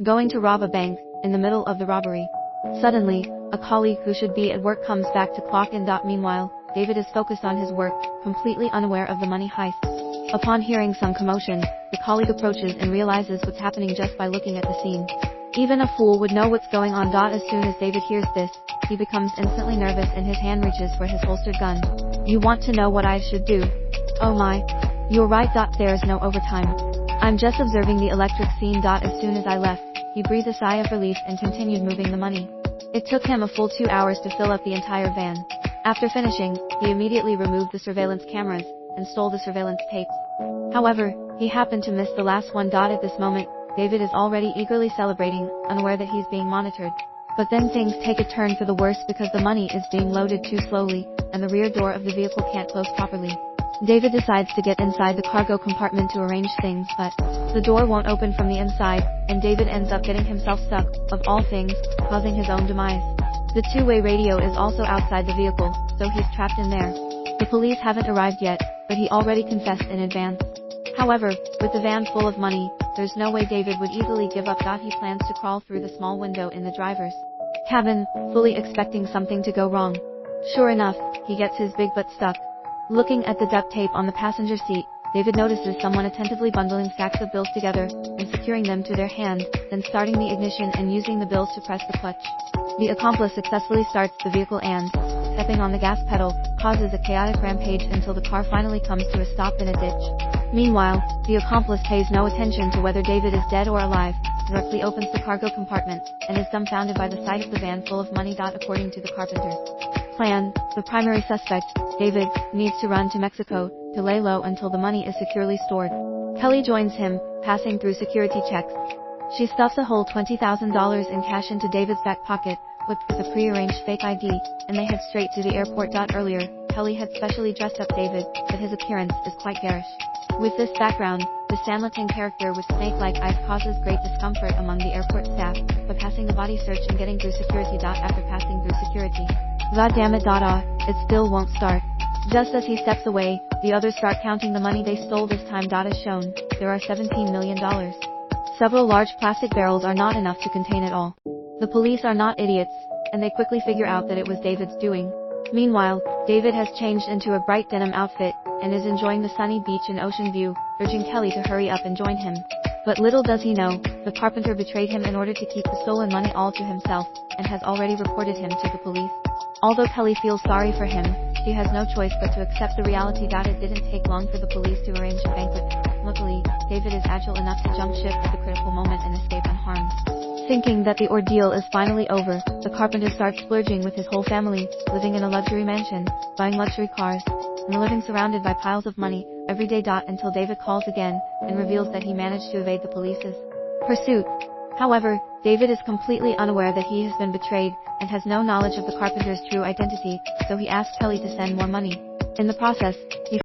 going to rob a bank, in the middle of the robbery. Suddenly, a colleague who should be at work comes back to clock in. Meanwhile, David is focused on his work, completely unaware of the money heist. Upon hearing some commotion, the colleague approaches and realizes what's happening just by looking at the scene. Even a fool would know what's going on. As soon as David hears this, he becomes instantly nervous and his hand reaches for his holstered gun. "You want to know what I should do?" "Oh my. You're right. There's no overtime. I'm just observing the electric scene. As soon as I left, he breathed a sigh of relief and continued moving the money. It took him a full 2 hours to fill up the entire van. After finishing, he immediately removed the surveillance cameras and stole the surveillance tapes. However, he happened to miss the last one. At this moment, David is already eagerly celebrating, unaware that he's being monitored. But then things take a turn for the worse because the money is being loaded too slowly, and the rear door of the vehicle can't close properly. David decides to get inside the cargo compartment to arrange things, but the door won't open from the inside, and David ends up getting himself stuck, of all things, causing his own demise. The two-way radio is also outside the vehicle, so he's trapped in there. The police haven't arrived yet, but he already confessed in advance. However, with the van full of money, there's no way David would easily give up. He plans to crawl through the small window in the driver's cabin, fully expecting something to go wrong. Sure enough, he gets his big butt stuck. Looking at the duct tape on the passenger seat, David notices someone attentively bundling stacks of bills together and securing them to their hand, then starting the ignition and using the bills to press the clutch. The accomplice successfully starts the vehicle and, stepping on the gas pedal, causes a chaotic rampage until the car finally comes to a stop in a ditch. Meanwhile, the accomplice pays no attention to whether David is dead or alive, directly opens the cargo compartment, and is dumbfounded by the sight of the van full of money. According to the carpenter's plan, the primary suspect, David, needs to run to Mexico to lay low until the money is securely stored. Kelly joins him, passing through security checks. She stuffs a whole $20,000 in cash into David's back pocket, whipped with a pre-arranged fake ID, and they head straight to the airport. Earlier, Kelly had specially dressed up David, but his appearance is quite garish. With this background, the Sanlatin character with snake-like eyes causes great discomfort among the airport staff, but passing the body search and getting through security. After passing through security, God damn it. It still won't start. Just as he steps away, the others start counting the money they stole. This time. As shown, there are $17 million. Several large plastic barrels are not enough to contain it all. The police are not idiots, and they quickly figure out that it was David's doing. Meanwhile, David has changed into a bright denim outfit, and is enjoying the sunny beach and ocean view, urging Kelly to hurry up and join him. But little does he know, the carpenter betrayed him in order to keep the stolen money all to himself, and has already reported him to the police. Although Kelly feels sorry for him, she has no choice but to accept the reality. It didn't take long for the police to arrange a banquet. Luckily, David is agile enough to jump ship at the critical moment and escape unharmed. Thinking that the ordeal is finally over, the carpenter starts splurging with his whole family, living in a luxury mansion, buying luxury cars, and living surrounded by piles of money every day. Until David calls again and reveals that he managed to evade the police's pursuit. However, David is completely unaware that he has been betrayed and has no knowledge of the carpenter's true identity, so he asks Kelly to send more money. In the process, he